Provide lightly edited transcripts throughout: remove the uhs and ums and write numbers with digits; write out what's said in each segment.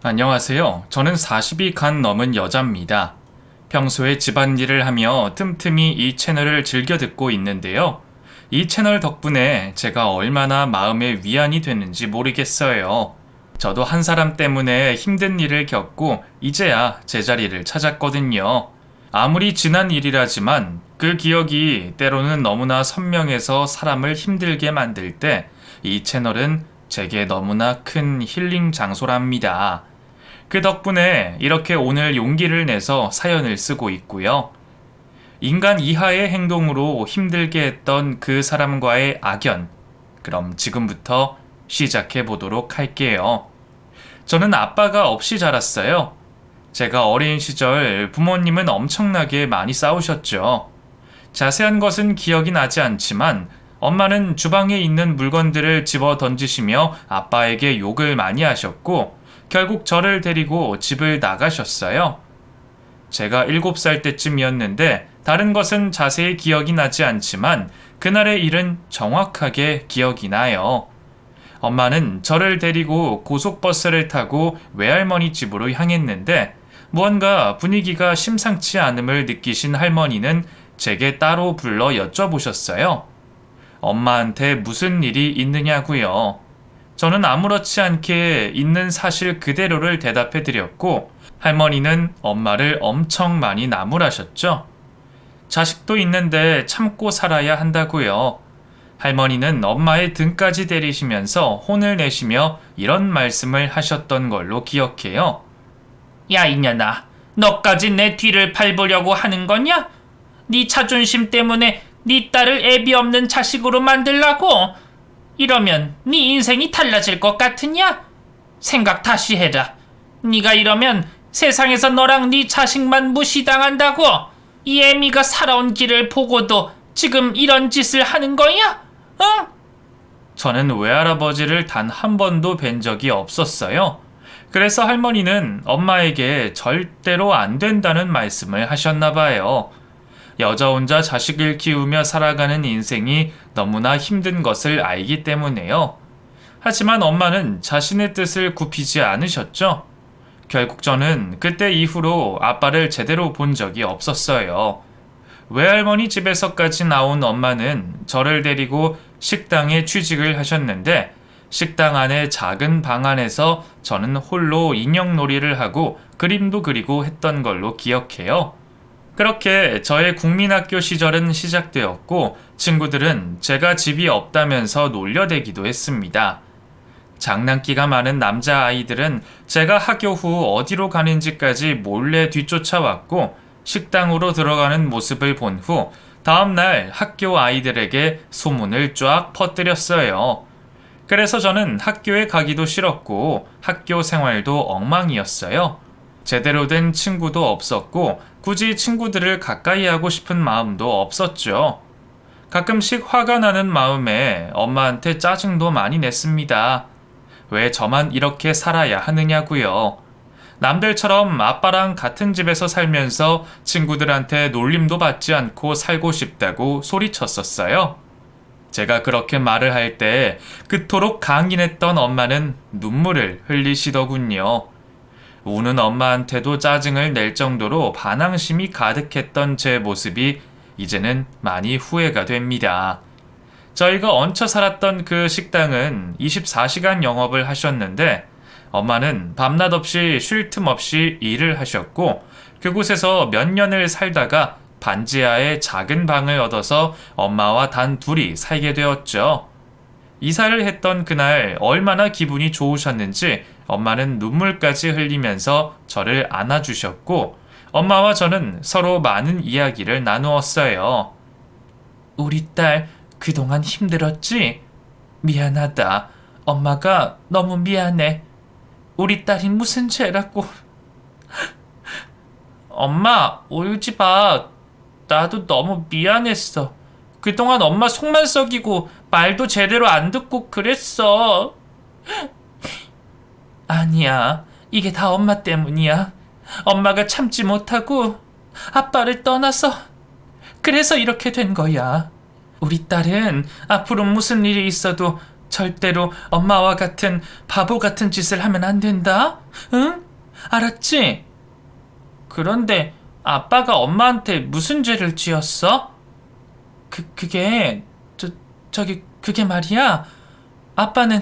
안녕하세요. 저는 40이 간 넘은 여자입니다. 평소에 집안일을 하며 틈틈이 이 채널을 즐겨 듣고 있는데요. 이 채널 덕분에 제가 얼마나 마음의 위안이 됐는지 모르겠어요. 저도 한 사람 때문에 힘든 일을 겪고 이제야 제자리를 찾았거든요. 아무리 지난 일이라지만 그 기억이 때로는 너무나 선명해서 사람을 힘들게 만들 때 이 채널은 제게 너무나 큰 힐링 장소랍니다. 그 덕분에 이렇게 오늘 용기를 내서 사연을 쓰고 있고요. 인간 이하의 행동으로 힘들게 했던 그 사람과의 악연. 그럼 지금부터 시작해 보도록 할게요. 저는 아빠가 없이 자랐어요. 제가 어린 시절 부모님은 엄청나게 많이 싸우셨죠. 자세한 것은 기억이 나지 않지만 엄마는 주방에 있는 물건들을 집어 던지시며 아빠에게 욕을 많이 하셨고 결국 저를 데리고 집을 나가셨어요. 제가 7살 때쯤이었는데 다른 것은 자세히 기억이 나지 않지만 그날의 일은 정확하게 기억이 나요. 엄마는 저를 데리고 고속버스를 타고 외할머니 집으로 향했는데 무언가 분위기가 심상치 않음을 느끼신 할머니는 제게 따로 불러 여쭤보셨어요. 엄마한테 무슨 일이 있느냐고요. 저는 아무렇지 않게 있는 사실 그대로를 대답해 드렸고 할머니는 엄마를 엄청 많이 나무라셨죠. 자식도 있는데 참고 살아야 한다고요. 할머니는 엄마의 등까지 때리시면서 혼을 내시며 이런 말씀을 하셨던 걸로 기억해요. 야 이년아, 너까지 내 뒤를 밟으려고 하는 거냐? 네 자존심 때문에 네 딸을 애비 없는 자식으로 만들라고? 이러면 네 인생이 달라질 것 같으냐? 생각 다시 해라. 네가 이러면 세상에서 너랑 네 자식만 무시당한다고. 이 애미가 살아온 길을 보고도 지금 이런 짓을 하는 거야? 응? 저는 외할아버지를 단 한 번도 뵌 적이 없었어요. 그래서 할머니는 엄마에게 절대로 안 된다는 말씀을 하셨나 봐요. 여자 혼자 자식을 키우며 살아가는 인생이 너무나 힘든 것을 알기 때문에요. 하지만 엄마는 자신의 뜻을 굽히지 않으셨죠. 결국 저는 그때 이후로 아빠를 제대로 본 적이 없었어요. 외할머니 집에서까지 나온 엄마는 저를 데리고 식당에 취직을 하셨는데 식당 안에 작은 방 안에서 저는 홀로 인형놀이를 하고 그림도 그리고 했던 걸로 기억해요. 그렇게 저의 국민학교 시절은 시작되었고 친구들은 제가 집이 없다면서 놀려대기도 했습니다. 장난기가 많은 남자아이들은 제가 학교 후 어디로 가는지까지 몰래 뒤쫓아왔고 식당으로 들어가는 모습을 본 후 다음날 학교 아이들에게 소문을 쫙 퍼뜨렸어요. 그래서 저는 학교에 가기도 싫었고 학교 생활도 엉망이었어요. 제대로 된 친구도 없었고 굳이 친구들을 가까이 하고 싶은 마음도 없었죠. 가끔씩 화가 나는 마음에 엄마한테 짜증도 많이 냈습니다. 왜 저만 이렇게 살아야 하느냐고요. 남들처럼 아빠랑 같은 집에서 살면서 친구들한테 놀림도 받지 않고 살고 싶다고 소리쳤었어요. 제가 그렇게 말을 할 때 그토록 강인했던 엄마는 눈물을 흘리시더군요. 우는 엄마한테도 짜증을 낼 정도로 반항심이 가득했던 제 모습이 이제는 많이 후회가 됩니다. 저희가 얹혀 살았던 그 식당은 24시간 영업을 하셨는데 엄마는 밤낮 없이 쉴 틈 없이 일을 하셨고 그곳에서 몇 년을 살다가 반지하에 작은 방을 얻어서 엄마와 단 둘이 살게 되었죠. 이사를 했던 그날 얼마나 기분이 좋으셨는지 엄마는 눈물까지 흘리면서 저를 안아주셨고 엄마와 저는 서로 많은 이야기를 나누었어요. 우리 딸 그동안 힘들었지? 미안하다. 엄마가 너무 미안해. 우리 딸이 무슨 죄라고. 엄마, 울지 마. 나도 너무 미안했어. 그동안 엄마 속만 썩이고 말도 제대로 안 듣고 그랬어. 아니야. 이게 다 엄마 때문이야. 엄마가 참지 못하고 아빠를 떠나서 그래서 이렇게 된 거야. 우리 딸은 앞으로 무슨 일이 있어도 절대로 엄마와 같은 바보 같은 짓을 하면 안 된다. 응? 알았지? 그런데 아빠가 엄마한테 무슨 죄를 지었어? 그게 저기 말이야. 아빠는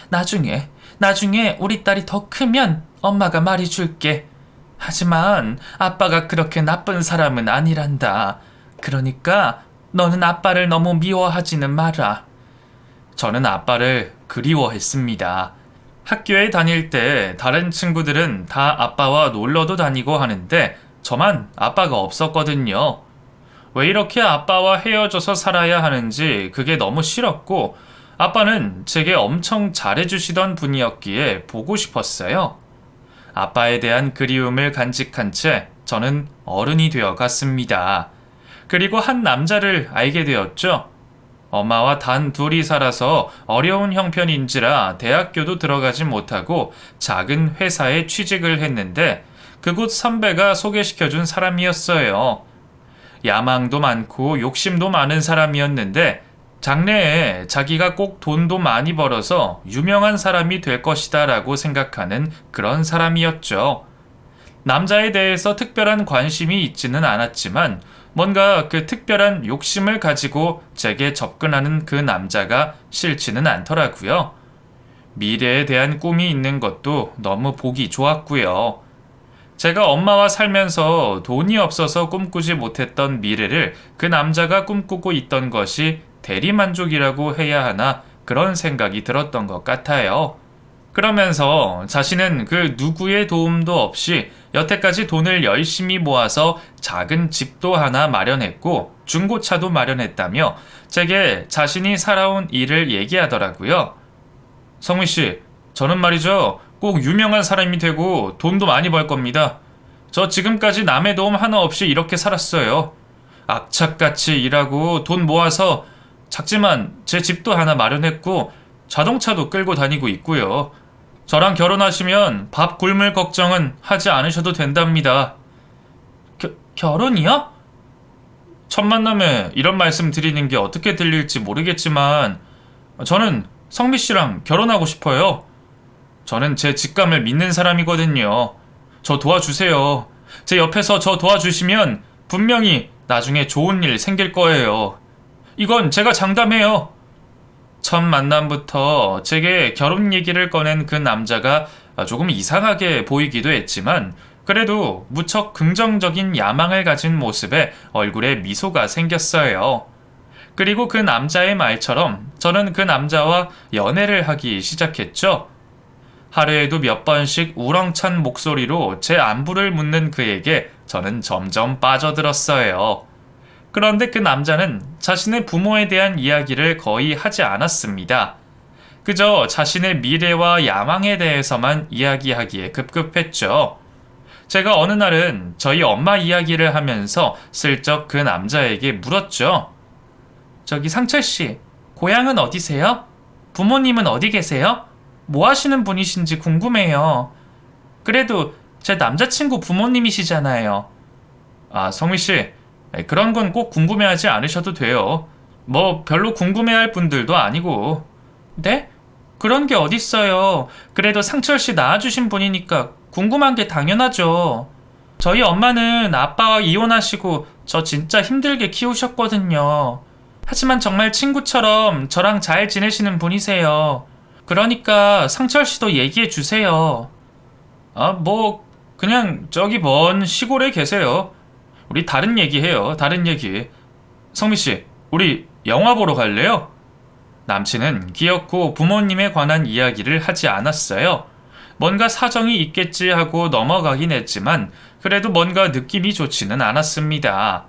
나중에 우리 딸이 더 크면 엄마가 말해줄게. 하지만 아빠가 그렇게 나쁜 사람은 아니란다. 그러니까 너는 아빠를 너무 미워하지는 마라. 저는 아빠를 그리워했습니다. 학교에 다닐 때 다른 친구들은 다 아빠와 놀러도 다니고 하는데 저만 아빠가 없었거든요. 왜 이렇게 아빠와 헤어져서 살아야 하는지 그게 너무 싫었고, 아빠는 제게 엄청 잘해주시던 분이었기에 보고 싶었어요. 아빠에 대한 그리움을 간직한 채 저는 어른이 되어 갔습니다. 그리고 한 남자를 알게 되었죠. 엄마와 단 둘이 살아서 어려운 형편인지라 대학교도 들어가지 못하고 작은 회사에 취직을 했는데 그곳 선배가 소개시켜준 사람이었어요. 야망도 많고 욕심도 많은 사람이었는데 장래에 자기가 꼭 돈도 많이 벌어서 유명한 사람이 될 것이다 라고 생각하는 그런 사람이었죠. 남자에 대해서 특별한 관심이 있지는 않았지만 뭔가 그 특별한 욕심을 가지고 제게 접근하는 그 남자가 싫지는 않더라고요. 미래에 대한 꿈이 있는 것도 너무 보기 좋았고요. 제가 엄마와 살면서 돈이 없어서 꿈꾸지 못했던 미래를 그 남자가 꿈꾸고 있던 것이 대리만족이라고 해야 하나 그런 생각이 들었던 것 같아요. 그러면서 자신은 그 누구의 도움도 없이 여태까지 돈을 열심히 모아서 작은 집도 하나 마련했고 중고차도 마련했다며 제게 자신이 살아온 일을 얘기하더라고요. 성민 씨, 저는 말이죠, 꼭 유명한 사람이 되고 돈도 많이 벌 겁니다. 저 지금까지 남의 도움 하나 없이 이렇게 살았어요. 악착같이 일하고 돈 모아서 작지만 제 집도 하나 마련했고 자동차도 끌고 다니고 있고요. 저랑 결혼하시면 밥 굶을 걱정은 하지 않으셔도 된답니다. 결혼이요? 첫 만남에 이런 말씀 드리는 게 어떻게 들릴지 모르겠지만 저는 성미 씨랑 결혼하고 싶어요. 저는 제 직감을 믿는 사람이거든요. 저 도와주세요. 제 옆에서 저 도와주시면 분명히 나중에 좋은 일 생길 거예요. 이건 제가 장담해요. 첫 만남부터 제게 결혼 얘기를 꺼낸 그 남자가 조금 이상하게 보이기도 했지만 그래도 무척 긍정적인 야망을 가진 모습에 얼굴에 미소가 생겼어요. 그리고 그 남자의 말처럼 저는 그 남자와 연애를 하기 시작했죠. 하루에도 몇 번씩 우렁찬 목소리로 제 안부를 묻는 그에게 저는 점점 빠져들었어요. 그런데 그 남자는 자신의 부모에 대한 이야기를 거의 하지 않았습니다. 그저 자신의 미래와 야망에 대해서만 이야기하기에 급급했죠. 제가 어느 날은 저희 엄마 이야기를 하면서 슬쩍 그 남자에게 물었죠. 저기 상철씨, 고향은 어디세요? 부모님은 어디 계세요? 뭐 하시는 분이신지 궁금해요. 그래도 제 남자친구 부모님이시잖아요. 아, 성미씨, 그런 건 꼭 궁금해하지 않으셔도 돼요. 뭐 별로 궁금해할 분들도 아니고. 네? 그런 게 어딨어요. 그래도 상철씨 낳아주신 분이니까 궁금한 게 당연하죠. 저희 엄마는 아빠와 이혼하시고 저 진짜 힘들게 키우셨거든요. 하지만 정말 친구처럼 저랑 잘 지내시는 분이세요. 그러니까 상철씨도 얘기해 주세요. 아, 뭐 그냥 저기 먼 시골에 계세요. 우리 다른 얘기 해요. 다른 얘기. 성미씨, 우리 영화 보러 갈래요? 남친은 귀엽고 부모님에 관한 이야기를 하지 않았어요. 뭔가 사정이 있겠지 하고 넘어가긴 했지만 그래도 뭔가 느낌이 좋지는 않았습니다.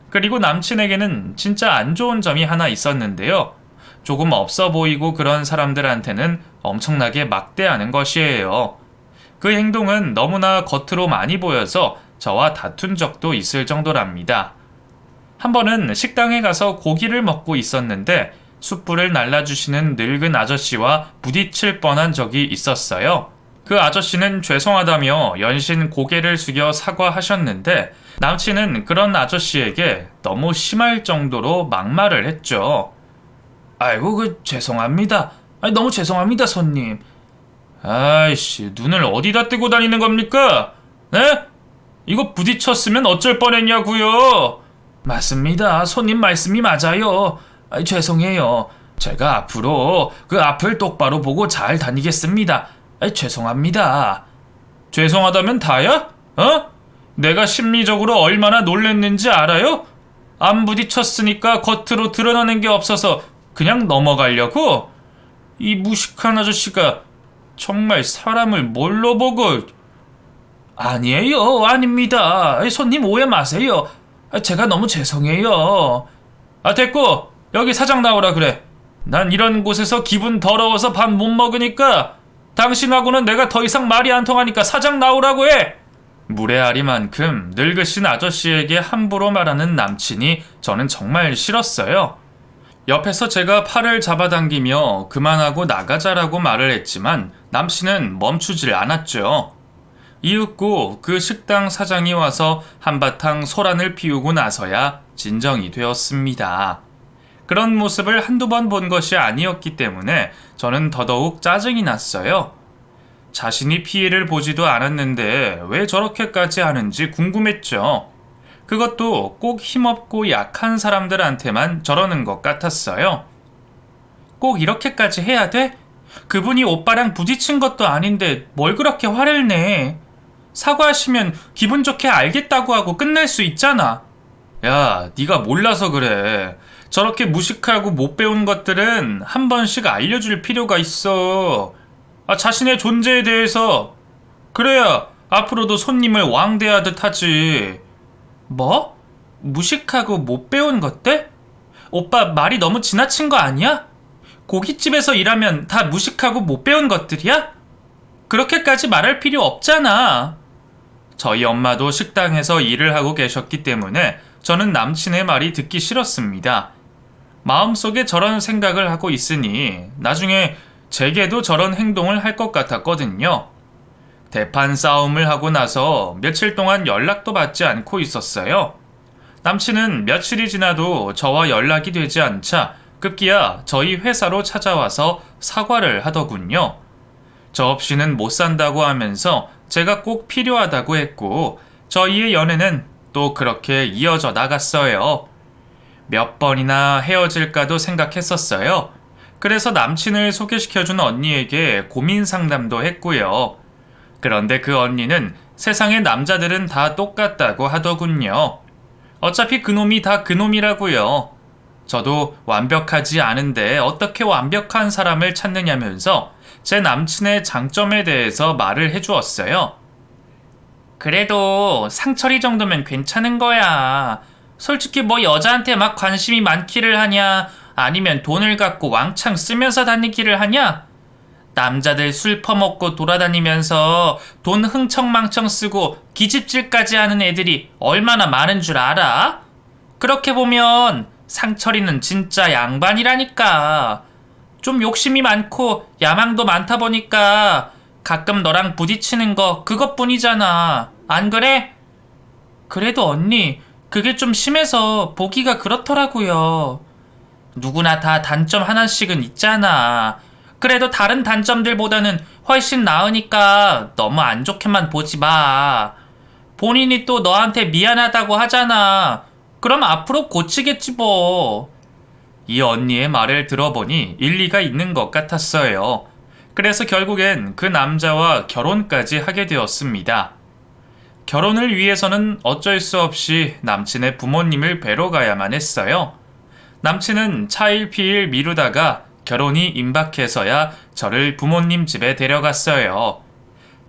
그리고 남친에게는 진짜 안 좋은 점이 하나 있었는데요. 조금 없어 보이고 그런 사람들한테는 엄청나게 막대하는 것이에요. 그 행동은 너무나 겉으로 많이 보여서 저와 다툰 적도 있을 정도랍니다. 한 번은 식당에 가서 고기를 먹고 있었는데 숯불을 날라주시는 늙은 아저씨와 부딪힐 뻔한 적이 있었어요. 그 아저씨는 죄송하다며 연신 고개를 숙여 사과하셨는데 남친은 그런 아저씨에게 너무 심할 정도로 막말을 했죠. 아이고, 죄송합니다. 너무 죄송합니다, 손님. 아이씨, 눈을 어디다 뜨고 다니는 겁니까? 네? 이거 부딪혔으면 어쩔 뻔했냐고요? 맞습니다. 손님 말씀이 맞아요. 죄송해요. 제가 앞으로 그 앞을 똑바로 보고 잘 다니겠습니다. 죄송합니다. 죄송하다면 다야? 어? 내가 심리적으로 얼마나 놀랬는지 알아요? 안 부딪혔으니까 겉으로 드러나는 게 없어서 그냥 넘어가려고? 이 무식한 아저씨가 정말 사람을 뭘로 보고... 아니에요, 아닙니다. 손님 오해 마세요. 제가 너무 죄송해요. 됐고, 여기 사장 나오라 그래. 난 이런 곳에서 기분 더러워서 밥 못 먹으니까 당신하고는 내가 더 이상 말이 안 통하니까 사장 나오라고 해. 무례하리만큼 늙으신 아저씨에게 함부로 말하는 남친이 저는 정말 싫었어요. 옆에서 제가 팔을 잡아당기며 그만하고 나가자라고 말을 했지만 남친은 멈추질 않았죠. 이윽고 그 식당 사장이 와서 한바탕 소란을 피우고 나서야 진정이 되었습니다. 그런 모습을 한두 번 본 것이 아니었기 때문에 저는 더더욱 짜증이 났어요. 자신이 피해를 보지도 않았는데 왜 저렇게까지 하는지 궁금했죠. 그것도 꼭 힘없고 약한 사람들한테만 저러는 것 같았어요. 꼭 이렇게까지 해야 돼? 그분이 오빠랑 부딪힌 것도 아닌데 뭘 그렇게 화를 내? 사과하시면 기분 좋게 알겠다고 하고 끝낼 수 있잖아. 야, 네가 몰라서 그래. 저렇게 무식하고 못 배운 것들은 한 번씩 알려줄 필요가 있어. 자신의 존재에 대해서. 그래야 앞으로도 손님을 왕대하듯 하지. 뭐? 무식하고 못 배운 것들? 오빠 말이 너무 지나친 거 아니야? 고깃집에서 일하면 다 무식하고 못 배운 것들이야? 그렇게까지 말할 필요 없잖아. 저희 엄마도 식당에서 일을 하고 계셨기 때문에 저는 남친의 말이 듣기 싫었습니다. 마음속에 저런 생각을 하고 있으니 나중에 제게도 저런 행동을 할 것 같았거든요. 대판 싸움을 하고 나서 며칠 동안 연락도 받지 않고 있었어요. 남친은 며칠이 지나도 저와 연락이 되지 않자 급기야 저희 회사로 찾아와서 사과를 하더군요. 저 없이는 못 산다고 하면서 제가 꼭 필요하다고 했고 저희의 연애는 또 그렇게 이어져 나갔어요. 몇 번이나 헤어질까도 생각했었어요. 그래서 남친을 소개시켜준 언니에게 고민 상담도 했고요. 그런데 그 언니는 세상의 남자들은 다 똑같다고 하더군요. 어차피 그놈이 다 그놈이라고요. 저도 완벽하지 않은데 어떻게 완벽한 사람을 찾느냐면서 제 남친의 장점에 대해서 말을 해주었어요. 그래도 상철이 정도면 괜찮은 거야. 솔직히 뭐 여자한테 막 관심이 많기를 하냐, 아니면 돈을 갖고 왕창 쓰면서 다니기를 하냐? 남자들 술 퍼먹고 돌아다니면서 돈 흥청망청 쓰고 기집질까지 하는 애들이 얼마나 많은 줄 알아? 그렇게 보면 상철이는 진짜 양반이라니까. 좀 욕심이 많고 야망도 많다 보니까 가끔 너랑 부딪히는 거 그것뿐이잖아. 안 그래? 그래도 언니, 그게 좀 심해서 보기가 그렇더라고요. 누구나 다 단점 하나씩은 있잖아. 그래도 다른 단점들보다는 훨씬 나으니까 너무 안 좋게만 보지 마. 본인이 또 너한테 미안하다고 하잖아. 그럼 앞으로 고치겠지 뭐. 이 언니의 말을 들어보니 일리가 있는 것 같았어요. 그래서 결국엔 그 남자와 결혼까지 하게 되었습니다. 결혼을 위해서는 어쩔 수 없이 남친의 부모님을 뵈러 가야만 했어요. 남친은 차일피일 미루다가 결혼이 임박해서야 저를 부모님 집에 데려갔어요.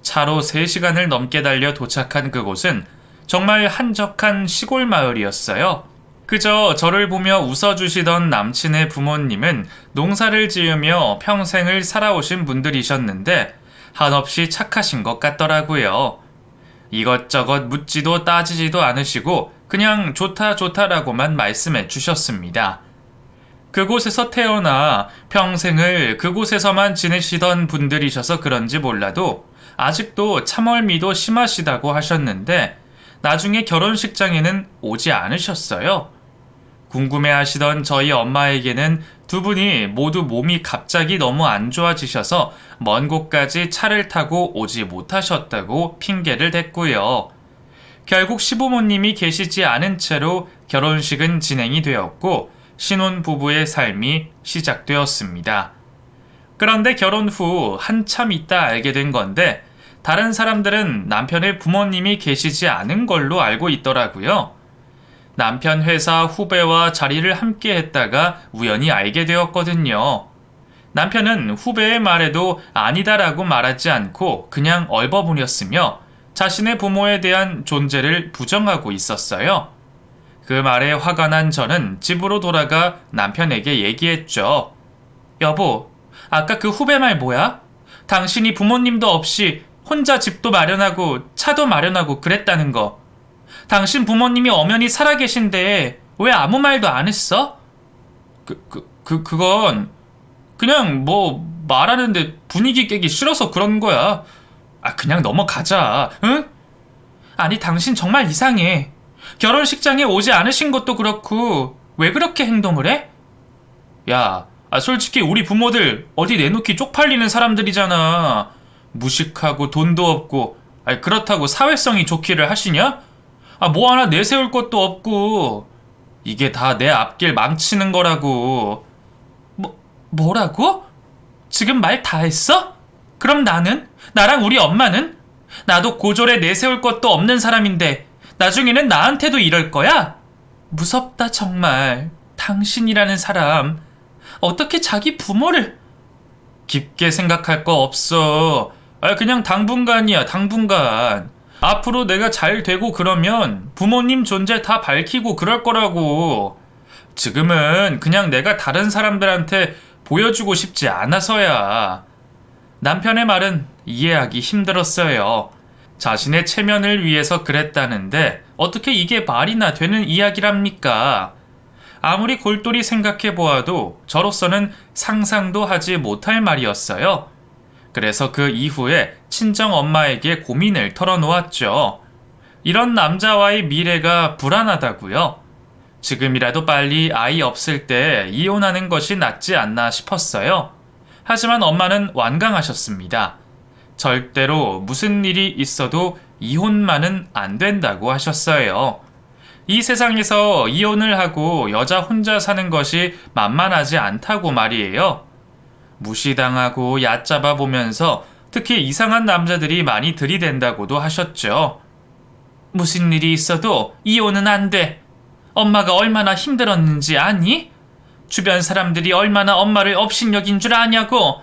차로 3시간을 넘게 달려 도착한 그곳은 정말 한적한 시골 마을이었어요. 그저 저를 보며 웃어주시던 남친의 부모님은 농사를 지으며 평생을 살아오신 분들이셨는데 한없이 착하신 것 같더라고요. 이것저것 묻지도 따지지도 않으시고 그냥 좋다 좋다라고만 말씀해 주셨습니다. 그곳에서 태어나 평생을 그곳에서만 지내시던 분들이셔서 그런지 몰라도 아직도 참을미도 심하시다고 하셨는데 나중에 결혼식장에는 오지 않으셨어요. 궁금해하시던 저희 엄마에게는 두 분이 모두 몸이 갑자기 너무 안 좋아지셔서 먼 곳까지 차를 타고 오지 못하셨다고 핑계를 댔고요. 결국 시부모님이 계시지 않은 채로 결혼식은 진행이 되었고 신혼부부의 삶이 시작되었습니다. 그런데 결혼 후 한참 있다 알게 된 건데 다른 사람들은 남편의 부모님이 계시지 않은 걸로 알고 있더라고요. 남편 회사 후배와 자리를 함께 했다가 우연히 알게 되었거든요. 남편은 후배의 말에도 아니다라고 말하지 않고 그냥 얼버무렸으며 자신의 부모에 대한 존재를 부정하고 있었어요. 그 말에 화가 난 저는 집으로 돌아가 남편에게 얘기했죠. 여보, 아까 그 후배 말 뭐야? 당신이 부모님도 없이 혼자 집도 마련하고 차도 마련하고 그랬다는 거. 당신 부모님이 엄연히 살아계신데 왜 아무 말도 안 했어? 그건 그냥 뭐 말하는데 분위기 깨기 싫어서 그런 거야. 그냥 넘어가자, 응? 아니, 당신 정말 이상해. 결혼식장에 오지 않으신 것도 그렇고 왜 그렇게 행동을 해? 야, 솔직히 우리 부모들 어디 내놓기 쪽팔리는 사람들이잖아. 무식하고 돈도 없고 그렇다고 사회성이 좋기를 하시냐? 뭐 하나 내세울 것도 없고 이게 다 내 앞길 망치는 거라고. 뭐라고? 지금 말 다 했어? 그럼 나랑 우리 엄마는? 나도 고졸에 내세울 것도 없는 사람인데 나중에는 나한테도 이럴 거야? 무섭다 정말. 당신이라는 사람 어떻게 자기 부모를... 깊게 생각할 거 없어. 그냥 당분간이야, 당분간. 앞으로 내가 잘 되고 그러면 부모님 존재 다 밝히고 그럴 거라고. 지금은 그냥 내가 다른 사람들한테 보여주고 싶지 않아서야. 남편의 말은 이해하기 힘들었어요. 자신의 체면을 위해서 그랬다는데 어떻게 이게 말이나 되는 이야기랍니까? 아무리 골똘히 생각해 보아도 저로서는 상상도 하지 못할 말이었어요. 그래서 그 이후에 친정 엄마에게 고민을 털어놓았죠. 이런 남자와의 미래가 불안하다고요. 지금이라도 빨리 아이 없을 때 이혼하는 것이 낫지 않나 싶었어요. 하지만 엄마는 완강하셨습니다. 절대로 무슨 일이 있어도 이혼만은 안 된다고 하셨어요. 이 세상에서 이혼을 하고 여자 혼자 사는 것이 만만하지 않다고 말이에요. 무시당하고 얕잡아 보면서 특히 이상한 남자들이 많이 들이댄다고도 하셨죠. 무슨 일이 있어도 이혼은 안 돼. 엄마가 얼마나 힘들었는지 아니? 주변 사람들이 얼마나 엄마를 업신여긴 줄 아냐고.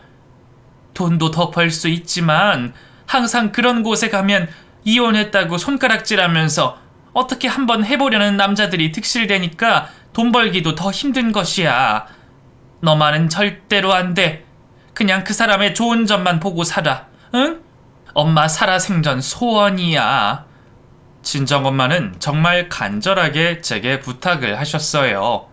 돈도 더 벌 수 있지만 항상 그런 곳에 가면 이혼했다고 손가락질하면서 어떻게 한번 해보려는 남자들이 득실대니까 돈 벌기도 더 힘든 것이야. 너만은 절대로 안 돼. 그냥 그 사람의 좋은 점만 보고 살아. 응? 엄마 살아생전 소원이야. 친정엄마는 정말 간절하게 제게 부탁을 하셨어요.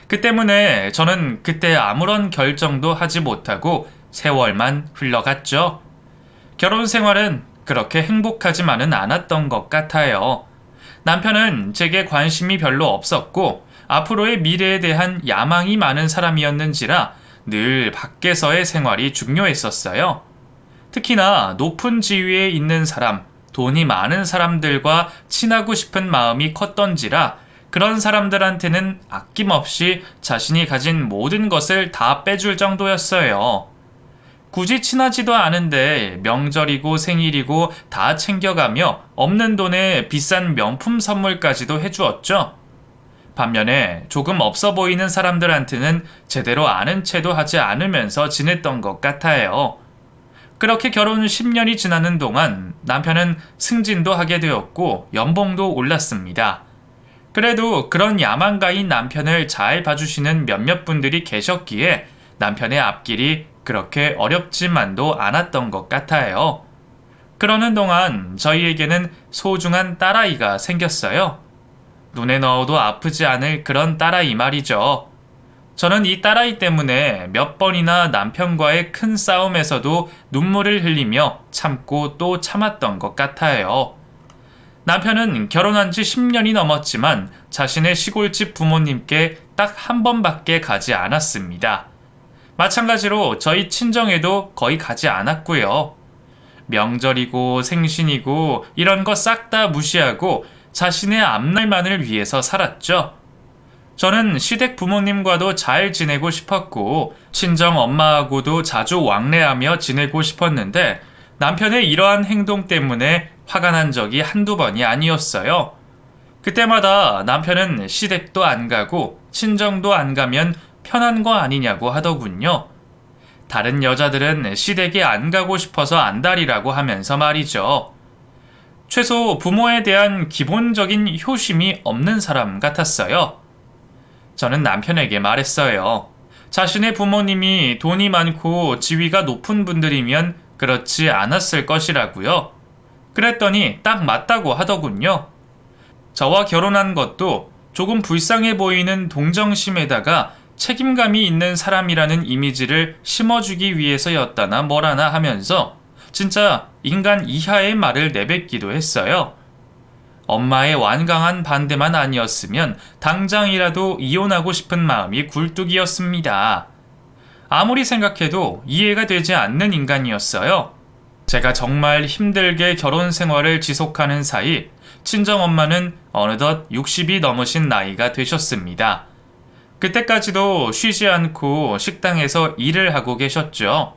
그 때문에 저는 그때 아무런 결정도 하지 못하고 세월만 흘러갔죠. 결혼 생활은 그렇게 행복하지만은 않았던 것 같아요. 남편은 제게 관심이 별로 없었고 앞으로의 미래에 대한 야망이 많은 사람이었는지라 늘 밖에서의 생활이 중요했었어요. 특히나 높은 지위에 있는 사람, 돈이 많은 사람들과 친하고 싶은 마음이 컸던지라 그런 사람들한테는 아낌없이 자신이 가진 모든 것을 다 빼줄 정도였어요. 굳이 친하지도 않은데 명절이고 생일이고 다 챙겨가며 없는 돈에 비싼 명품 선물까지도 해주었죠. 반면에 조금 없어 보이는 사람들한테는 제대로 아는 체도 하지 않으면서 지냈던 것 같아요. 그렇게 결혼 10년이 지나는 동안 남편은 승진도 하게 되었고 연봉도 올랐습니다. 그래도 그런 야망가인 남편을 잘 봐주시는 몇몇 분들이 계셨기에 남편의 앞길이 그렇게 어렵지만도 않았던 것 같아요. 그러는 동안 저희에게는 소중한 딸아이가 생겼어요. 눈에 넣어도 아프지 않을 그런 딸아이 말이죠. 저는 이 딸아이 때문에 몇 번이나 남편과의 큰 싸움에서도 눈물을 흘리며 참고 또 참았던 것 같아요. 남편은 결혼한 지 10년이 넘었지만 자신의 시골집 부모님께 딱 한 번밖에 가지 않았습니다. 마찬가지로 저희 친정에도 거의 가지 않았고요. 명절이고 생신이고 이런 거 싹 다 무시하고 자신의 앞날만을 위해서 살았죠. 저는 시댁 부모님과도 잘 지내고 싶었고 친정 엄마하고도 자주 왕래하며 지내고 싶었는데 남편의 이러한 행동 때문에 화가 난 적이 한두 번이 아니었어요. 그때마다 남편은 시댁도 안 가고 친정도 안 가면 편한 거 아니냐고 하더군요. 다른 여자들은 시댁에 안 가고 싶어서 안달이라고 하면서 말이죠. 최소 부모에 대한 기본적인 효심이 없는 사람 같았어요. 저는 남편에게 말했어요. 자신의 부모님이 돈이 많고 지위가 높은 분들이면 그렇지 않았을 것이라고요. 그랬더니 딱 맞다고 하더군요. 저와 결혼한 것도 조금 불쌍해 보이는 동정심에다가 책임감이 있는 사람이라는 이미지를 심어주기 위해서였다나 뭐라나 하면서 진짜 인간 이하의 말을 내뱉기도 했어요. 엄마의 완강한 반대만 아니었으면 당장이라도 이혼하고 싶은 마음이 굴뚝이었습니다. 아무리 생각해도 이해가 되지 않는 인간이었어요. 제가 정말 힘들게 결혼 생활을 지속하는 사이 친정엄마는 어느덧 60이 넘으신 나이가 되셨습니다. 그때까지도 쉬지 않고 식당에서 일을 하고 계셨죠.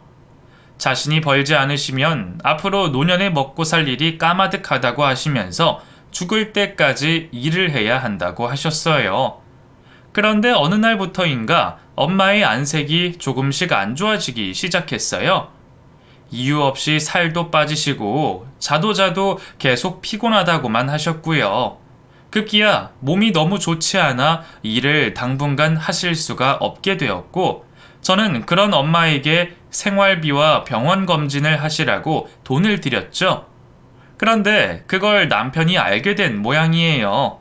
자신이 벌지 않으시면 앞으로 노년에 먹고 살 일이 까마득하다고 하시면서 죽을 때까지 일을 해야 한다고 하셨어요. 그런데 어느 날부터인가 엄마의 안색이 조금씩 안 좋아지기 시작했어요. 이유 없이 살도 빠지시고 자도 계속 피곤하다고만 하셨고요. 급기야 몸이 너무 좋지 않아 일을 당분간 하실 수가 없게 되었고 저는 그런 엄마에게 생활비와 병원 검진을 하시라고 돈을 드렸죠. 그런데 그걸 남편이 알게 된 모양이에요.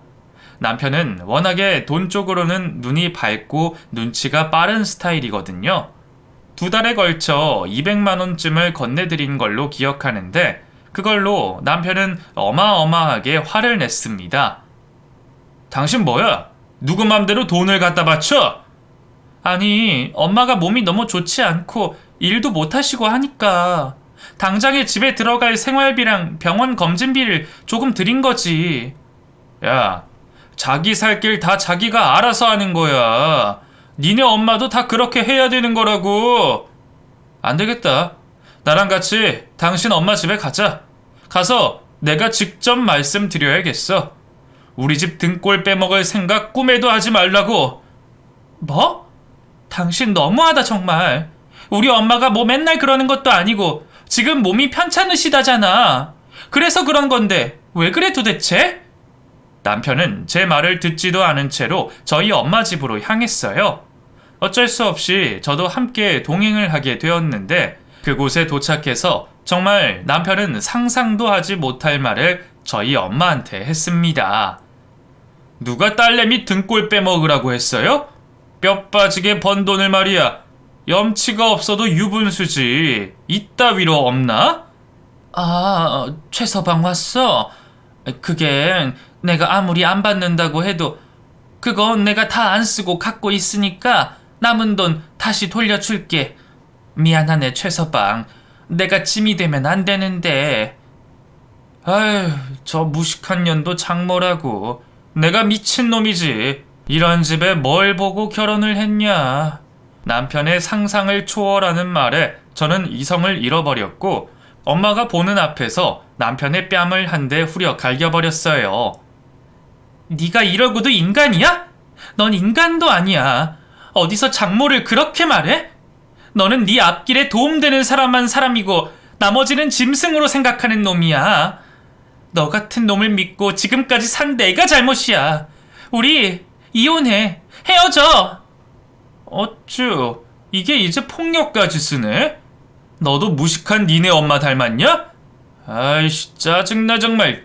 남편은 워낙에 돈 쪽으로는 눈이 밝고 눈치가 빠른 스타일이거든요. 2달에 걸쳐 200만 원쯤을 건네드린 걸로 기억하는데 그걸로 남편은 어마어마하게 화를 냈습니다. 당신 뭐야? 누구 맘대로 돈을 갖다 바쳐? 아니, 엄마가 몸이 너무 좋지 않고 일도 못하시고 하니까 당장에 집에 들어갈 생활비랑 병원 검진비를 조금 드린 거지. 야, 자기 살 길 다 자기가 알아서 하는 거야. 니네 엄마도 다 그렇게 해야 되는 거라고. 안 되겠다. 나랑 같이 당신 엄마 집에 가자. 가서 내가 직접 말씀드려야겠어. 우리 집 등골 빼먹을 생각 꿈에도 하지 말라고. 뭐? 당신 너무하다 정말. 우리 엄마가 뭐 맨날 그러는 것도 아니고 지금 몸이 편찮으시다잖아. 그래서 그런 건데 왜 그래 도대체? 남편은 제 말을 듣지도 않은 채로 저희 엄마 집으로 향했어요. 어쩔 수 없이 저도 함께 동행을 하게 되었는데 그곳에 도착해서 정말 남편은 상상도 하지 못할 말을 저희 엄마한테 했습니다. 누가 딸내미 등골 빼먹으라고 했어요? 뼈 빠지게 번 돈을 말이야. 염치가 없어도 유분수지. 이따위로 없나? 아, 최서방 왔어. 그게 내가 아무리 안 받는다고 해도 그건 내가 다 안 쓰고 갖고 있으니까 남은 돈 다시 돌려줄게. 미안하네 최서방. 내가 짐이 되면 안 되는데. 아휴, 저 무식한 년도 장모라고. 내가 미친놈이지. 이런 집에 뭘 보고 결혼을 했냐. 남편의 상상을 초월하는 말에 저는 이성을 잃어버렸고 엄마가 보는 앞에서 남편의 뺨을 한 대 후려 갈겨버렸어요. 네가 이러고도 인간이야? 넌 인간도 아니야. 어디서 장모를 그렇게 말해? 너는 네 앞길에 도움되는 사람만 사람이고 나머지는 짐승으로 생각하는 놈이야. 너 같은 놈을 믿고 지금까지 산 내가 잘못이야. 우리 이혼해. 헤어져. 어쭈, 이게 이제 폭력까지 쓰네? 너도 무식한 니네 엄마 닮았냐? 아이씨, 짜증나 정말.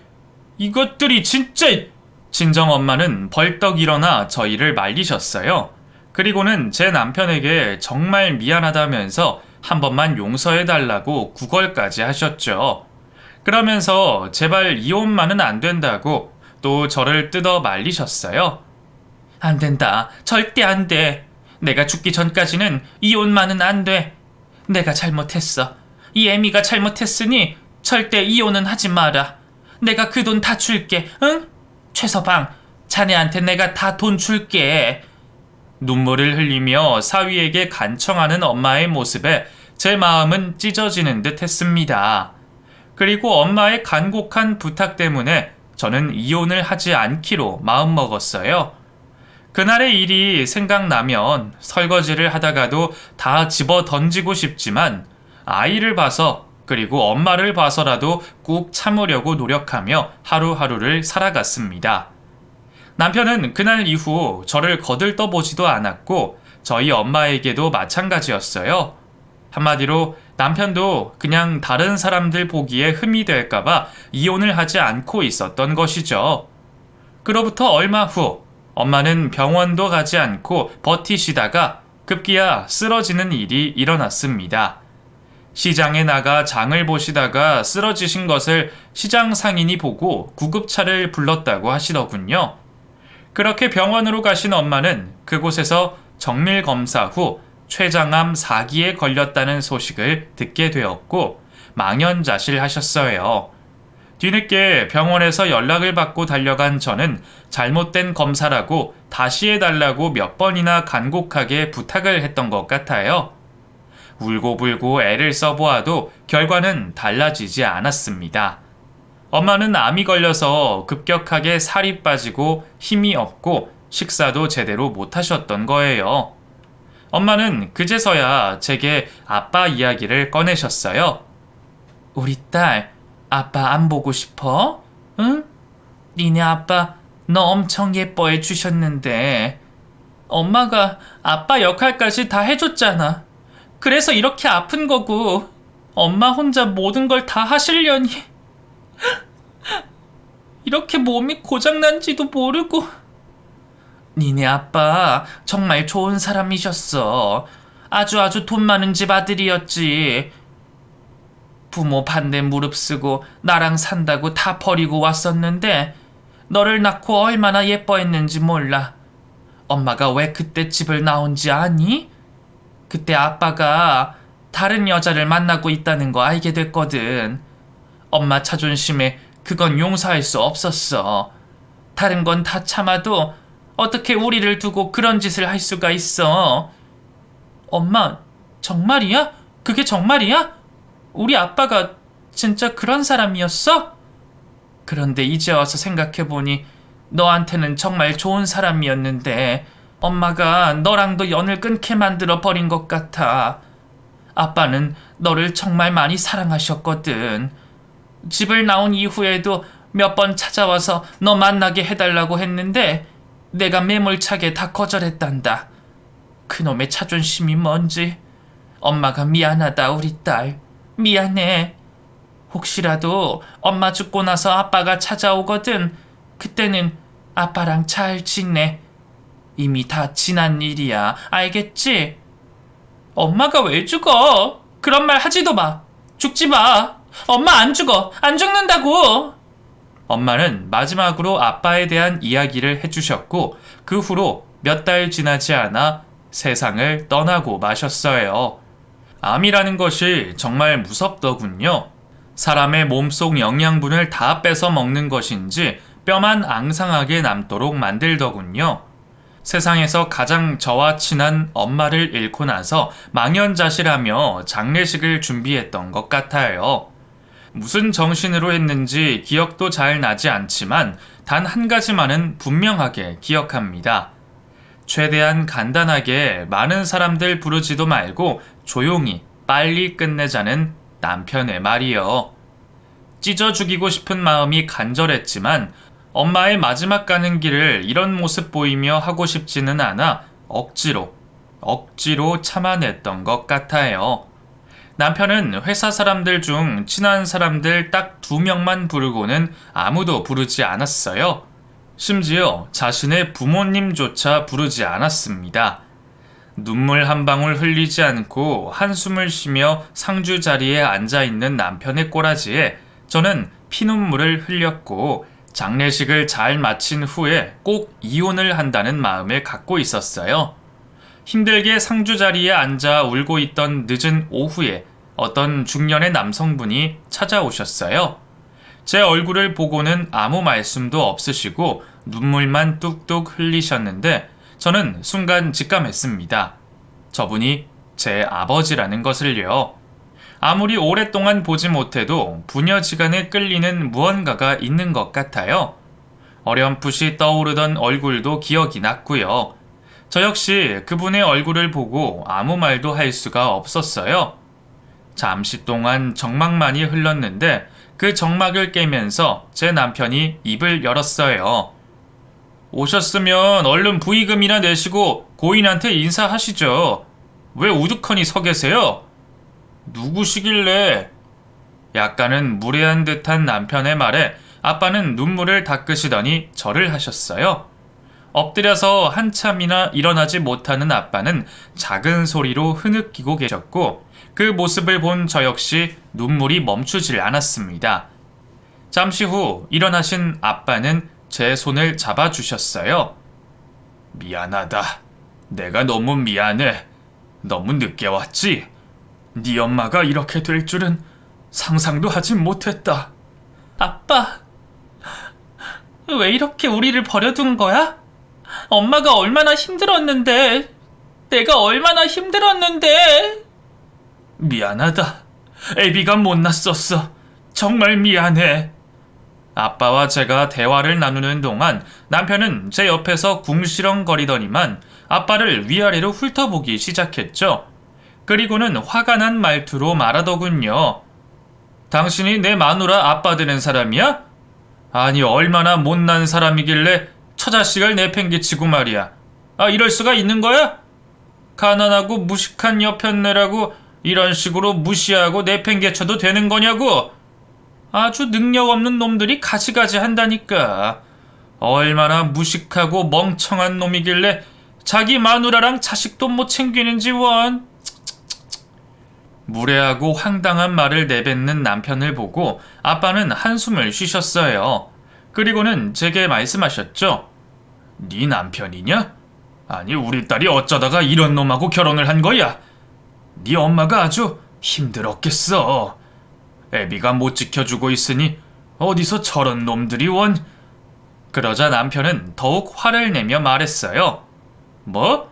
이것들이 진짜. 친정엄마는 벌떡 일어나 저희를 말리셨어요. 그리고는 제 남편에게 정말 미안하다면서 한 번만 용서해달라고 구걸까지 하셨죠. 그러면서 제발 이혼만은 안 된다고 또 저를 뜯어 말리셨어요. 안 된다. 절대 안 돼. 내가 죽기 전까지는 이혼만은 안 돼. 내가 잘못했어. 이 애미가 잘못했으니 절대 이혼은 하지 마라. 내가 그 돈 다 줄게, 응? 최서방, 자네한테 내가 다 돈 줄게. 눈물을 흘리며 사위에게 간청하는 엄마의 모습에 제 마음은 찢어지는 듯 했습니다. 그리고 엄마의 간곡한 부탁 때문에 저는 이혼을 하지 않기로 마음먹었어요. 그날의 일이 생각나면 설거지를 하다가도 다 집어 던지고 싶지만 아이를 봐서 그리고 엄마를 봐서라도 꾹 참으려고 노력하며 하루하루를 살아갔습니다. 남편은 그날 이후 저를 거들떠보지도 않았고 저희 엄마에게도 마찬가지였어요. 한마디로 남편도 그냥 다른 사람들 보기에 흠이 될까봐 이혼을 하지 않고 있었던 것이죠. 그로부터 얼마 후 엄마는 병원도 가지 않고 버티시다가 급기야 쓰러지는 일이 일어났습니다. 시장에 나가 장을 보시다가 쓰러지신 것을 시장 상인이 보고 구급차를 불렀다고 하시더군요. 그렇게 병원으로 가신 엄마는 그곳에서 정밀 검사 후 췌장암 4기에 걸렸다는 소식을 듣게 되었고 망연자실하셨어요. 뒤늦게 병원에서 연락을 받고 달려간 저는 잘못된 검사라고 다시 해달라고 몇 번이나 간곡하게 부탁을 했던 것 같아요. 울고불고 애를 써보아도 결과는 달라지지 않았습니다. 엄마는 암이 걸려서 급격하게 살이 빠지고 힘이 없고 식사도 제대로 못하셨던 거예요. 엄마는 그제서야 제게 아빠 이야기를 꺼내셨어요. 우리 딸, 아빠 안 보고 싶어? 응? 니네 아빠 너 엄청 예뻐해 주셨는데 엄마가 아빠 역할까지 다 해줬잖아. 그래서 이렇게 아픈 거고 엄마 혼자 모든 걸 다 하시려니 이렇게 몸이 고장난지도 모르고. 니네 아빠 정말 좋은 사람이셨어. 아주 돈 많은 집 아들이었지. 부모 반대 무릅쓰고 나랑 산다고 다 버리고 왔었는데 너를 낳고 얼마나 예뻐했는지 몰라. 엄마가 왜 그때 집을 나온지 아니? 그때 아빠가 다른 여자를 만나고 있다는 거 알게 됐거든. 엄마 자존심에 그건 용서할 수 없었어. 다른 건 다 참아도 어떻게 우리를 두고 그런 짓을 할 수가 있어? 엄마, 정말이야? 그게 정말이야? 우리 아빠가 진짜 그런 사람이었어? 그런데 이제 와서 생각해보니 너한테는 정말 좋은 사람이었는데 엄마가 너랑도 연을 끊게 만들어 버린 것 같아. 아빠는 너를 정말 많이 사랑하셨거든. 집을 나온 이후에도 몇 번 찾아와서 너 만나게 해달라고 했는데 내가 매몰차게 다 거절했단다. 그놈의 자존심이 뭔지. 엄마가 미안하다 우리 딸. 미안해. 혹시라도 엄마 죽고 나서 아빠가 찾아오거든. 그때는 아빠랑 잘 지내. 이미 다 지난 일이야. 알겠지? 엄마가 왜 죽어? 그런 말 하지도 마. 죽지 마. 엄마 안 죽어. 안 죽는다고. 엄마는 마지막으로 아빠에 대한 이야기를 해주셨고 그 후로 몇 달 지나지 않아 세상을 떠나고 마셨어요. 암이라는 것이 정말 무섭더군요. 사람의 몸속 영양분을 다 뺏어 먹는 것인지 뼈만 앙상하게 남도록 만들더군요. 세상에서 가장 저와 친한 엄마를 잃고 나서 망연자실하며 장례식을 준비했던 것 같아요. 무슨 정신으로 했는지 기억도 잘 나지 않지만 단 한 가지만은 분명하게 기억합니다. 최대한 간단하게 많은 사람들 부르지도 말고 조용히 빨리 끝내자는 남편의 말이요. 찢어 죽이고 싶은 마음이 간절했지만 엄마의 마지막 가는 길을 이런 모습 보이며 하고 싶지는 않아 억지로 참아냈던 것 같아요. 남편은 회사 사람들 중 친한 사람들 딱 2명만 부르고는 아무도 부르지 않았어요. 심지어 자신의 부모님조차 부르지 않았습니다. 눈물 한 방울 흘리지 않고 한숨을 쉬며 상주 자리에 앉아있는 남편의 꼬라지에 저는 피눈물을 흘렸고 장례식을 잘 마친 후에 꼭 이혼을 한다는 마음을 갖고 있었어요. 힘들게 상주 자리에 앉아 울고 있던 늦은 오후에 어떤 중년의 남성분이 찾아오셨어요. 제 얼굴을 보고는 아무 말씀도 없으시고 눈물만 뚝뚝 흘리셨는데 저는 순간 직감했습니다. 저분이 제 아버지라는 것을요. 아무리 오랫동안 보지 못해도 부녀지간에 끌리는 무언가가 있는 것 같아요. 어렴풋이 떠오르던 얼굴도 기억이 났고요. 저 역시 그분의 얼굴을 보고 아무 말도 할 수가 없었어요. 잠시 동안 정막만이 흘렀는데 그 정막을 깨면서 제 남편이 입을 열었어요. 오셨으면 얼른 부의금이나 내시고 고인한테 인사하시죠. 왜 우두커니 서 계세요? 누구시길래? 약간은 무례한 듯한 남편의 말에 아빠는 눈물을 닦으시더니 절을 하셨어요. 엎드려서 한참이나 일어나지 못하는 아빠는 작은 소리로 흐느끼고 계셨고 그 모습을 본 저 역시 눈물이 멈추질 않았습니다. 잠시 후 일어나신 아빠는 제 손을 잡아주셨어요. 미안하다. 내가 너무 미안해. 너무 늦게 왔지? 네 엄마가 이렇게 될 줄은 상상도 하지 못했다. 아빠, 왜 이렇게 우리를 버려둔 거야? 엄마가 얼마나 힘들었는데, 내가 얼마나 힘들었는데. 미안하다. 애비가 못났었어. 정말 미안해. 아빠와 제가 대화를 나누는 동안 남편은 제 옆에서 궁시렁거리더니만 아빠를 위아래로 훑어보기 시작했죠. 그리고는 화가 난 말투로 말하더군요. 당신이 내 마누라 아빠 되는 사람이야? 아니 얼마나 못난 사람이길래 처자식을 내팽개치고 말이야. 아 이럴 수가 있는 거야? 가난하고 무식한 여편네라고 이런 식으로 무시하고 내팽개쳐도 되는 거냐고? 아주 능력 없는 놈들이 가지가지 한다니까. 얼마나 무식하고 멍청한 놈이길래 자기 마누라랑 자식도 못 챙기는지 원. 무례하고 황당한 말을 내뱉는 남편을 보고 아빠는 한숨을 쉬셨어요. 그리고는 제게 말씀하셨죠. 네 남편이냐? 아니 우리 딸이 어쩌다가 이런 놈하고 결혼을 한 거야? 네 엄마가 아주 힘들었겠어. 애비가 못 지켜주고 있으니 어디서 저런 놈들이 원? 그러자 남편은 더욱 화를 내며 말했어요. 뭐?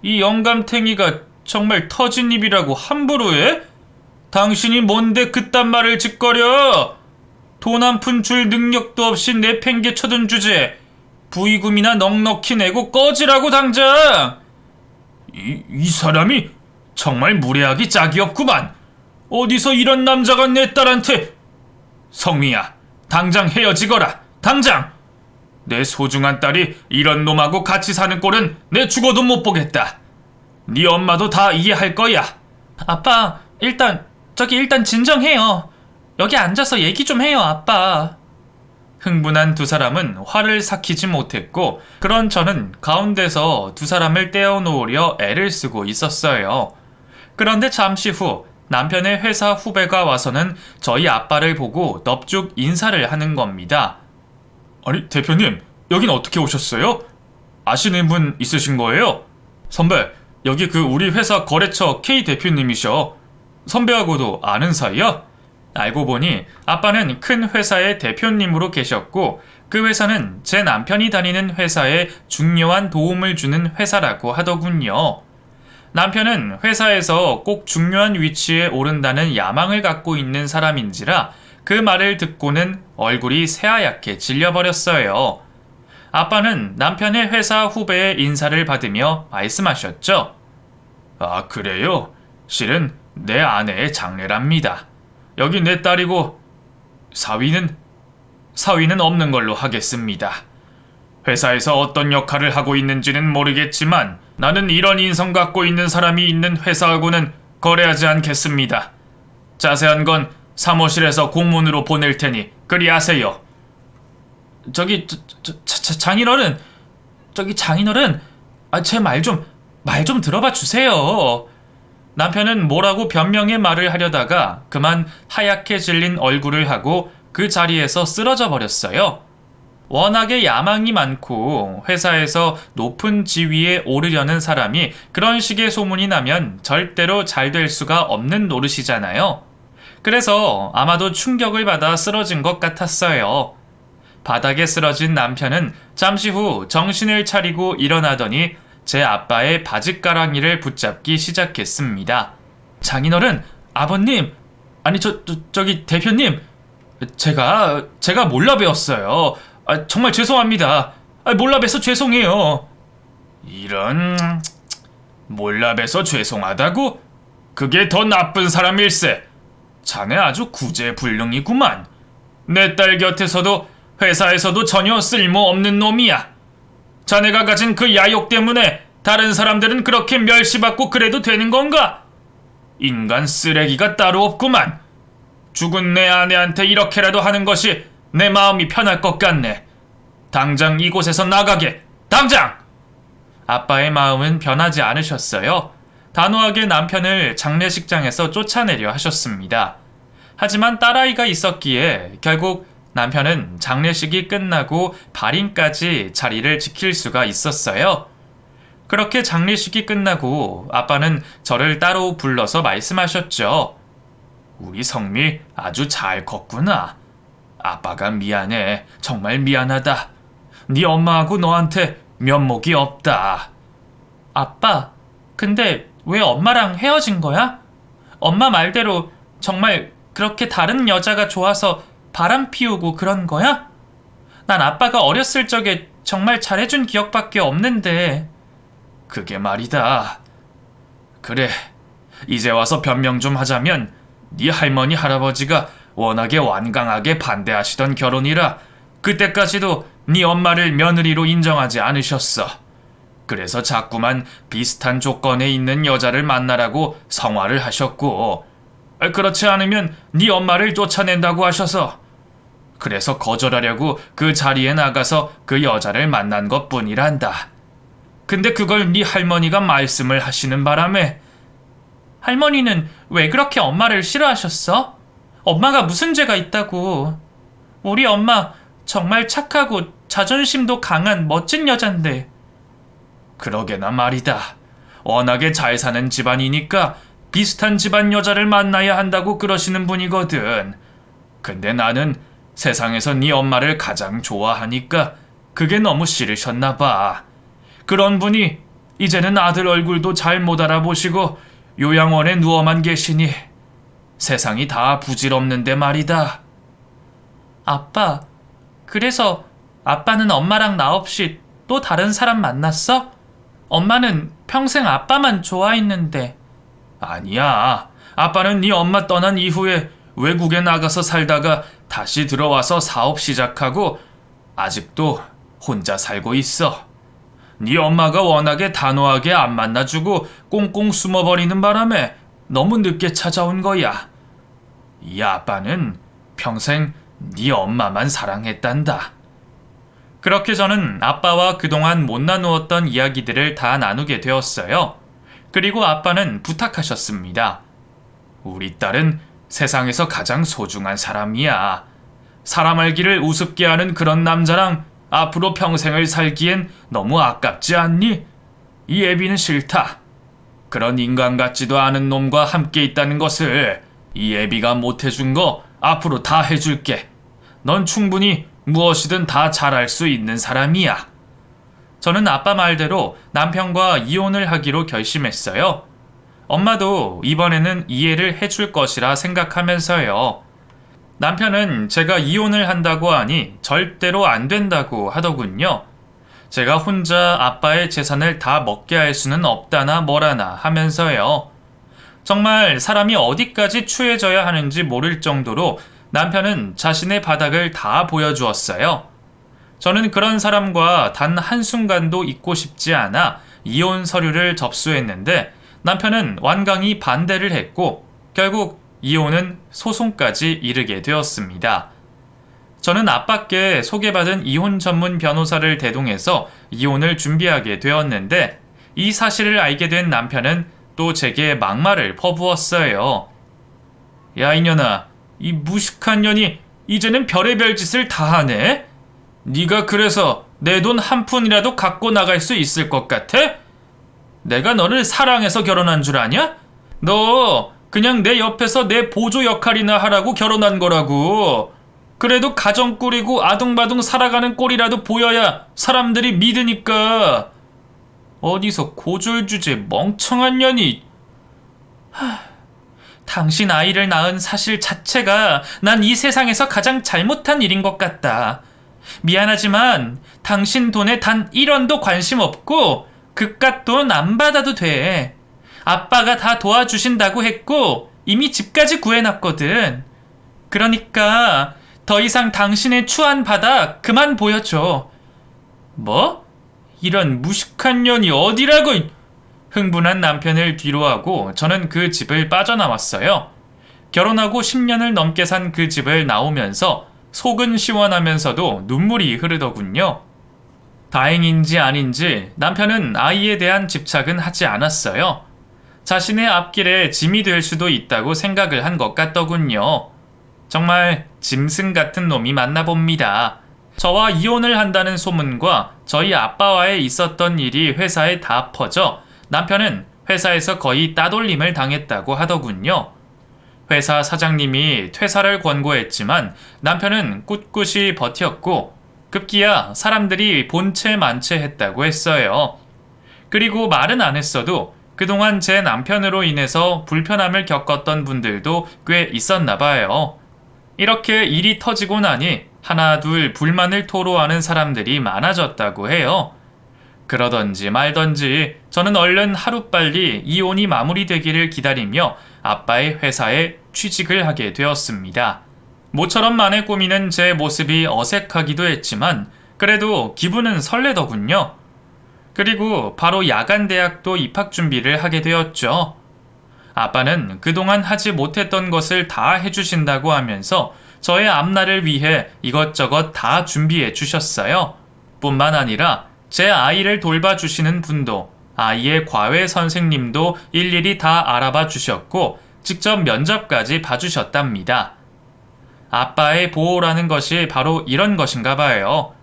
이 영감탱이가 정말 터진 입이라고 함부로 해? 당신이 뭔데 그딴 말을 짓거려? 돈 한 푼 줄 능력도 없이 내팽개쳐둔 주제에 부의금이나 넉넉히 내고 꺼지라고 당장! 이 사람이 정말 무례하기 짝이 없구만. 어디서 이런 남자가 내 딸한테. 성미야, 당장 헤어지거라. 당장! 내 소중한 딸이 이런 놈하고 같이 사는 꼴은 내 죽어도 못 보겠다. 네 엄마도 다 이해할 거야. 아빠, 일단 진정해요. 여기 앉아서 얘기 좀 해요, 아빠. 흥분한 두 사람은 화를 삭히지 못했고 그런 저는 가운데서 두 사람을 떼어놓으려 애를 쓰고 있었어요. 그런데 잠시 후 남편의 회사 후배가 와서는 저희 아빠를 보고 넙죽 인사를 하는 겁니다. 아니 대표님, 여긴 어떻게 오셨어요? 아시는 분 있으신 거예요? 선배, 여기 우리 회사 거래처 K 대표님이셔. 선배하고도 아는 사이야? 알고 보니 아빠는 큰 회사의 대표님으로 계셨고 그 회사는 제 남편이 다니는 회사에 중요한 도움을 주는 회사라고 하더군요. 남편은 회사에서 꼭 중요한 위치에 오른다는 야망을 갖고 있는 사람인지라 그 말을 듣고는 얼굴이 새하얗게 질려버렸어요. 아빠는 남편의 회사 후배의 인사를 받으며 말씀하셨죠. 아, 그래요? 실은 내 아내의 장례랍니다. 여기 내 딸이고 사위는 없는 걸로 하겠습니다. 회사에서 어떤 역할을 하고 있는지는 모르겠지만 나는 이런 인성 갖고 있는 사람이 있는 회사하고는 거래하지 않겠습니다. 자세한 건 사무실에서 공문으로 보낼 테니 그리 하세요. 장인어른, 제 말 좀 들어봐 주세요. 남편은 뭐라고 변명의 말을 하려다가 그만 하얗게 질린 얼굴을 하고 그 자리에서 쓰러져 버렸어요. 워낙에 야망이 많고 회사에서 높은 지위에 오르려는 사람이 그런 식의 소문이 나면 절대로 잘 될 수가 없는 노릇이잖아요. 그래서 아마도 충격을 받아 쓰러진 것 같았어요. 바닥에 쓰러진 남편은 잠시 후 정신을 차리고 일어나더니 제 아빠의 바짓가랑이를 붙잡기 시작했습니다. 장인어른, 아버님, 아니 저기 대표님, 제가 몰라 배웠어요. 정말 죄송합니다. 몰라 뵈서 죄송해요. 이런, 몰라 뵈서 죄송하다고? 그게 더 나쁜 사람일세. 자네 아주 구제불능이구만. 내 딸 곁에서도 회사에서도 전혀 쓸모없는 놈이야. 자네가 가진 그 야욕 때문에 다른 사람들은 그렇게 멸시받고 그래도 되는 건가? 인간 쓰레기가 따로 없구만. 죽은 내 아내한테 이렇게라도 하는 것이 내 마음이 편할 것 같네. 당장 이곳에서 나가게. 당장! 아빠의 마음은 변하지 않으셨어요. 단호하게 남편을 장례식장에서 쫓아내려 하셨습니다. 하지만 딸아이가 있었기에 결국 남편은 장례식이 끝나고 발인까지 자리를 지킬 수가 있었어요. 그렇게 장례식이 끝나고 아빠는 저를 따로 불러서 말씀하셨죠. 우리 성미 아주 잘 컸구나. 아빠가 미안해. 정말 미안하다. 네 엄마하고 너한테 면목이 없다. 아빠, 근데 왜 엄마랑 헤어진 거야? 엄마 말대로 정말 그렇게 다른 여자가 좋아서 바람 피우고 그런 거야? 난 아빠가 어렸을 적에 정말 잘해준 기억밖에 없는데. 그게 말이다. 그래, 이제 와서 변명 좀 하자면 네 할머니 할아버지가 워낙에 완강하게 반대하시던 결혼이라 그때까지도 네 엄마를 며느리로 인정하지 않으셨어. 그래서 자꾸만 비슷한 조건에 있는 여자를 만나라고 성화를 하셨고, 그렇지 않으면 네 엄마를 쫓아낸다고 하셔서, 그래서 거절하려고 그 자리에 나가서 그 여자를 만난 것뿐이란다. 근데 그걸 네 할머니가 말씀을 하시는 바람에. 할머니는 왜 그렇게 엄마를 싫어하셨어? 엄마가 무슨 죄가 있다고. 우리 엄마 정말 착하고 자존심도 강한 멋진 여잔데. 그러게나 말이다. 워낙에 잘 사는 집안이니까 비슷한 집안 여자를 만나야 한다고 그러시는 분이거든. 근데 나는 세상에서 네 엄마를 가장 좋아하니까 그게 너무 싫으셨나 봐. 그런 분이 이제는 아들 얼굴도 잘 못 알아보시고 요양원에 누워만 계시니 세상이 다 부질없는데 말이다. 아빠, 그래서 아빠는 엄마랑 나 없이 또 다른 사람 만났어? 엄마는 평생 아빠만 좋아했는데. 아니야. 아빠는 네 엄마 떠난 이후에 외국에 나가서 살다가 다시 들어와서 사업 시작하고 아직도 혼자 살고 있어. 네 엄마가 워낙에 단호하게 안 만나주고 꽁꽁 숨어버리는 바람에 너무 늦게 찾아온 거야. 이 아빠는 평생 네 엄마만 사랑했단다. 그렇게 저는 아빠와 그동안 못 나누었던 이야기들을 다 나누게 되었어요. 그리고 아빠는 부탁하셨습니다. 우리 딸은 세상에서 가장 소중한 사람이야. 사람 알기를 우습게 하는 그런 남자랑 앞으로 평생을 살기엔 너무 아깝지 않니? 이 애비는 싫다. 그런 인간 같지도 않은 놈과 함께 있다는 것을 이 애비가 못해준 거 앞으로 다 해줄게. 넌 충분히 무엇이든 다 잘할 수 있는 사람이야. 저는 아빠 말대로 남편과 이혼을 하기로 결심했어요. 엄마도 이번에는 이해를 해줄 것이라 생각하면서요. 남편은 제가 이혼을 한다고 하니 절대로 안 된다고 하더군요. 제가 혼자 아빠의 재산을 다 먹게 할 수는 없다나 뭐라나 하면서요. 정말 사람이 어디까지 추해져야 하는지 모를 정도로 남편은 자신의 바닥을 다 보여주었어요. 저는 그런 사람과 단 한순간도 있고 싶지 않아 이혼 서류를 접수했는데 남편은 완강히 반대를 했고 결국 이혼은 소송까지 이르게 되었습니다. 저는 아빠께 소개받은 이혼 전문 변호사를 대동해서 이혼을 준비하게 되었는데 이 사실을 알게 된 남편은 또 제게 막말을 퍼부었어요. 야 이년아, 이 무식한 년이 이제는 별의별 짓을 다 하네? 네가 그래서 내 돈 한 푼이라도 갖고 나갈 수 있을 것 같아? 내가 너를 사랑해서 결혼한 줄 아냐? 너 그냥 내 옆에서 내 보조 역할이나 하라고 결혼한 거라고. 그래도 가정 꾸리고 아둥바둥 살아가는 꼴이라도 보여야 사람들이 믿으니까. 어디서 고졸 주제 멍청한 년이. 당신 아이를 낳은 사실 자체가 난 이 세상에서 가장 잘못한 일인 것 같다. 미안하지만 당신 돈에 단 1원도 관심 없고 그깟 돈 안 받아도 돼. 아빠가 다 도와주신다고 했고 이미 집까지 구해놨거든. 그러니까 더 이상 당신의 추한 바닥 그만 보여줘. 뭐? 이런 무식한 년이 어디라고. 흥분한 남편을 뒤로하고 저는 그 집을 빠져나왔어요. 결혼하고 10년을 넘게 산 그 집을 나오면서 속은 시원하면서도 눈물이 흐르더군요. 다행인지 아닌지 남편은 아이에 대한 집착은 하지 않았어요. 자신의 앞길에 짐이 될 수도 있다고 생각을 한 것 같더군요. 정말 짐승 같은 놈이 맞나 봅니다. 저와 이혼을 한다는 소문과 저희 아빠와의 있었던 일이 회사에 다 퍼져 남편은 회사에서 거의 따돌림을 당했다고 하더군요. 회사 사장님이 퇴사를 권고했지만 남편은 꿋꿋이 버텼고 급기야 사람들이 본체 만체했다고 했어요. 그리고 말은 안 했어도 그동안 제 남편으로 인해서 불편함을 겪었던 분들도 꽤 있었나 봐요. 이렇게 일이 터지고 나니 하나 둘 불만을 토로하는 사람들이 많아졌다고 해요. 그러던지 말던지 저는 얼른 하루빨리 이혼이 마무리되기를 기다리며 아빠의 회사에 취직을 하게 되었습니다. 모처럼 만에 꾸미는 제 모습이 어색하기도 했지만 그래도 기분은 설레더군요. 그리고 바로 야간대학도 입학 준비를 하게 되었죠. 아빠는 그동안 하지 못했던 것을 다 해주신다고 하면서 저의 앞날을 위해 이것저것 다 준비해 주셨어요. 뿐만 아니라 제 아이를 돌봐주시는 분도 아이의 과외 선생님도 일일이 다 알아봐 주셨고 직접 면접까지 봐주셨답니다. 아빠의 보호라는 것이 바로 이런 것인가 봐요.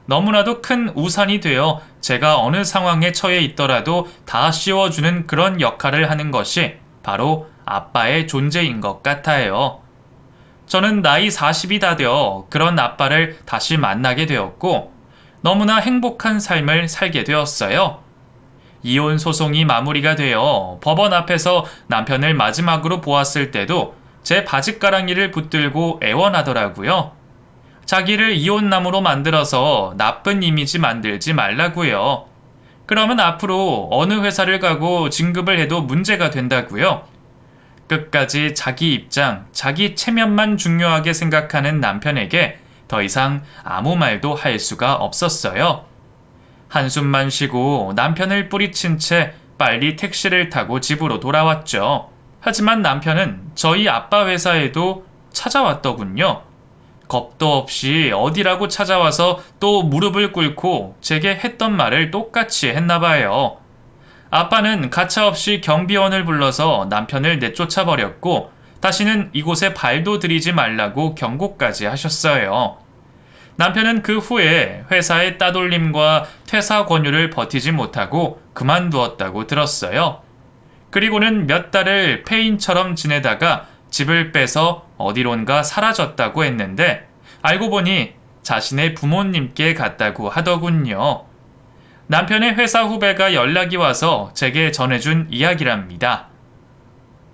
너무나도 큰 우산이 되어 제가 어느 상황에 처해 있더라도 다 씌워주는 그런 역할을 하는 것이 바로 아빠의 존재인 것 같아요. 저는 나이 40이 다 되어 그런 아빠를 다시 만나게 되었고 너무나 행복한 삶을 살게 되었어요. 이혼 소송이 마무리가 되어 법원 앞에서 남편을 마지막으로 보았을 때도 제 바짓가랑이를 붙들고 애원하더라고요. 자기를 이혼남으로 만들어서 나쁜 이미지 만들지 말라고요. 그러면 앞으로 어느 회사를 가고 진급을 해도 문제가 된다고요. 끝까지 자기 입장, 자기 체면만 중요하게 생각하는 남편에게 더 이상 아무 말도 할 수가 없었어요. 한숨만 쉬고 남편을 뿌리친 채 빨리 택시를 타고 집으로 돌아왔죠. 하지만 남편은 저희 아빠 회사에도 찾아왔더군요. 겁도 없이 어디라고 찾아와서 또 무릎을 꿇고 제게 했던 말을 똑같이 했나봐요. 아빠는 가차없이 경비원을 불러서 남편을 내쫓아버렸고 다시는 이곳에 발도 들이지 말라고 경고까지 하셨어요. 남편은 그 후에 회사의 따돌림과 퇴사 권유를 버티지 못하고 그만두었다고 들었어요. 그리고는 몇 달을 폐인처럼 지내다가 집을 빼서 어디론가 사라졌다고 했는데 알고 보니 자신의 부모님께 갔다고 하더군요. 남편의 회사 후배가 연락이 와서 제게 전해준 이야기랍니다.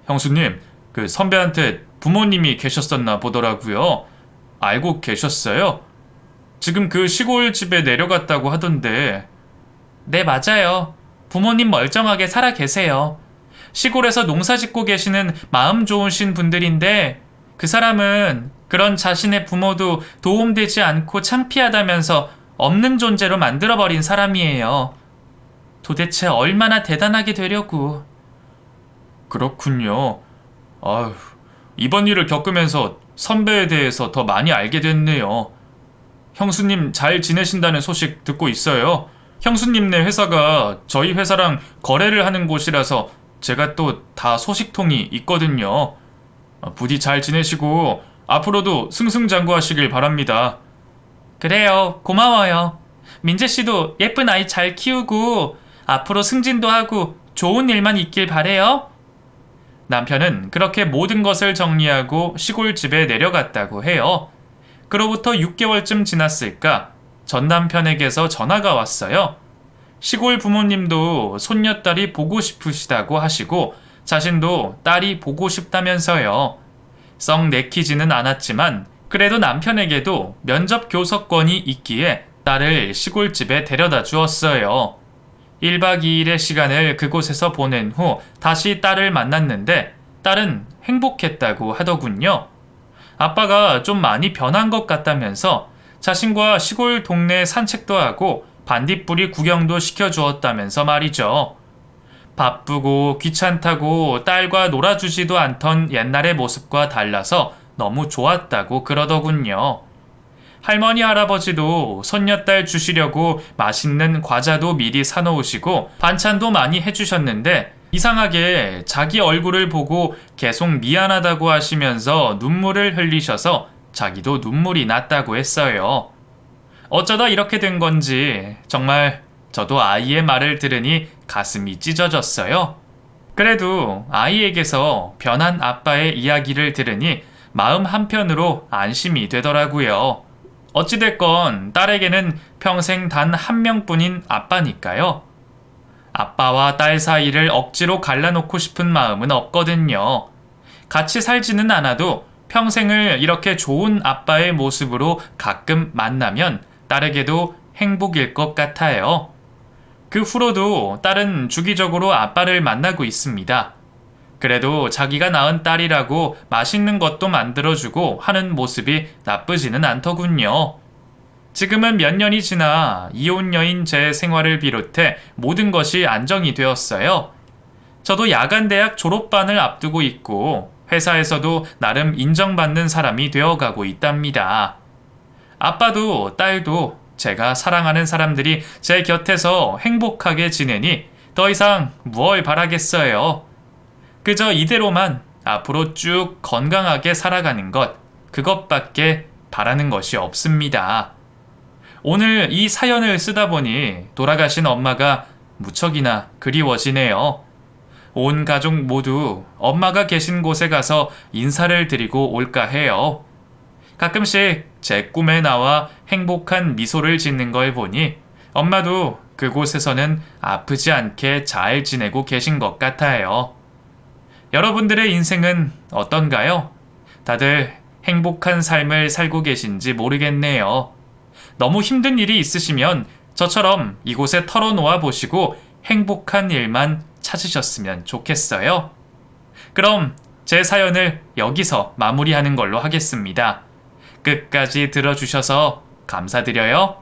형수님, 그 선배한테 부모님이 계셨었나 보더라고요. 알고 계셨어요? 지금 그 시골 집에 내려갔다고 하던데. 네, 맞아요. 부모님 멀쩡하게 살아 계세요. 시골에서 농사 짓고 계시는 마음 좋으신 분들인데 그 사람은 그런 자신의 부모도 도움되지 않고 창피하다면서 없는 존재로 만들어버린 사람이에요. 도대체 얼마나 대단하게 되려고. 그렇군요. 아휴, 이번 일을 겪으면서 선배에 대해서 더 많이 알게 됐네요. 형수님 잘 지내신다는 소식 듣고 있어요. 형수님네 회사가 저희 회사랑 거래를 하는 곳이라서 제가 또 다 소식통이 있거든요. 부디 잘 지내시고 앞으로도 승승장구하시길 바랍니다. 그래요. 고마워요. 민재 씨도 예쁜 아이 잘 키우고 앞으로 승진도 하고 좋은 일만 있길 바래요. 남편은 그렇게 모든 것을 정리하고 시골집에 내려갔다고 해요. 그로부터 6개월쯤 지났을까 전 남편에게서 전화가 왔어요. 시골 부모님도 손녀딸이 보고 싶으시다고 하시고 자신도 딸이 보고 싶다면서요. 썩 내키지는 않았지만 그래도 남편에게도 면접 교섭권이 있기에 딸을 시골집에 데려다 주었어요. 1박 2일의 시간을 그곳에서 보낸 후 다시 딸을 만났는데 딸은 행복했다고 하더군요. 아빠가 좀 많이 변한 것 같다면서 자신과 시골 동네 산책도 하고 반딧불이 구경도 시켜주었다면서 말이죠. 바쁘고 귀찮다고 딸과 놀아주지도 않던 옛날의 모습과 달라서 너무 좋았다고 그러더군요. 할머니 할아버지도 손녀딸 주시려고 맛있는 과자도 미리 사놓으시고 반찬도 많이 해주셨는데 이상하게 자기 얼굴을 보고 계속 미안하다고 하시면서 눈물을 흘리셔서 자기도 눈물이 났다고 했어요. 어쩌다 이렇게 된 건지 정말 저도 아이의 말을 들으니 가슴이 찢어졌어요. 그래도 아이에게서 변한 아빠의 이야기를 들으니 마음 한편으로 안심이 되더라고요. 어찌됐건 딸에게는 평생 단 한 명뿐인 아빠니까요. 아빠와 딸 사이를 억지로 갈라놓고 싶은 마음은 없거든요. 같이 살지는 않아도 평생을 이렇게 좋은 아빠의 모습으로 가끔 만나면 딸에게도 행복일 것 같아요. 그 후로도 딸은 주기적으로 아빠를 만나고 있습니다. 그래도 자기가 낳은 딸이라고 맛있는 것도 만들어주고 하는 모습이 나쁘지는 않더군요. 지금은 몇 년이 지나 이혼녀인 제 생활을 비롯해 모든 것이 안정이 되었어요. 저도 야간대학 졸업반을 앞두고 있고 회사에서도 나름 인정받는 사람이 되어가고 있답니다. 아빠도 딸도 제가 사랑하는 사람들이 제 곁에서 행복하게 지내니 더 이상 무얼 바라겠어요. 그저 이대로만 앞으로 쭉 건강하게 살아가는 것, 그것밖에 바라는 것이 없습니다. 오늘 이 사연을 쓰다 보니 돌아가신 엄마가 무척이나 그리워지네요. 온 가족 모두 엄마가 계신 곳에 가서 인사를 드리고 올까 해요. 가끔씩 제 꿈에 나와 행복한 미소를 짓는 걸 보니 엄마도 그곳에서는 아프지 않게 잘 지내고 계신 것 같아요. 여러분들의 인생은 어떤가요? 다들 행복한 삶을 살고 계신지 모르겠네요. 너무 힘든 일이 있으시면 저처럼 이곳에 털어놓아 보시고 행복한 일만 찾으셨으면 좋겠어요. 그럼 제 사연을 여기서 마무리하는 걸로 하겠습니다. 끝까지 들어주셔서 감사드려요.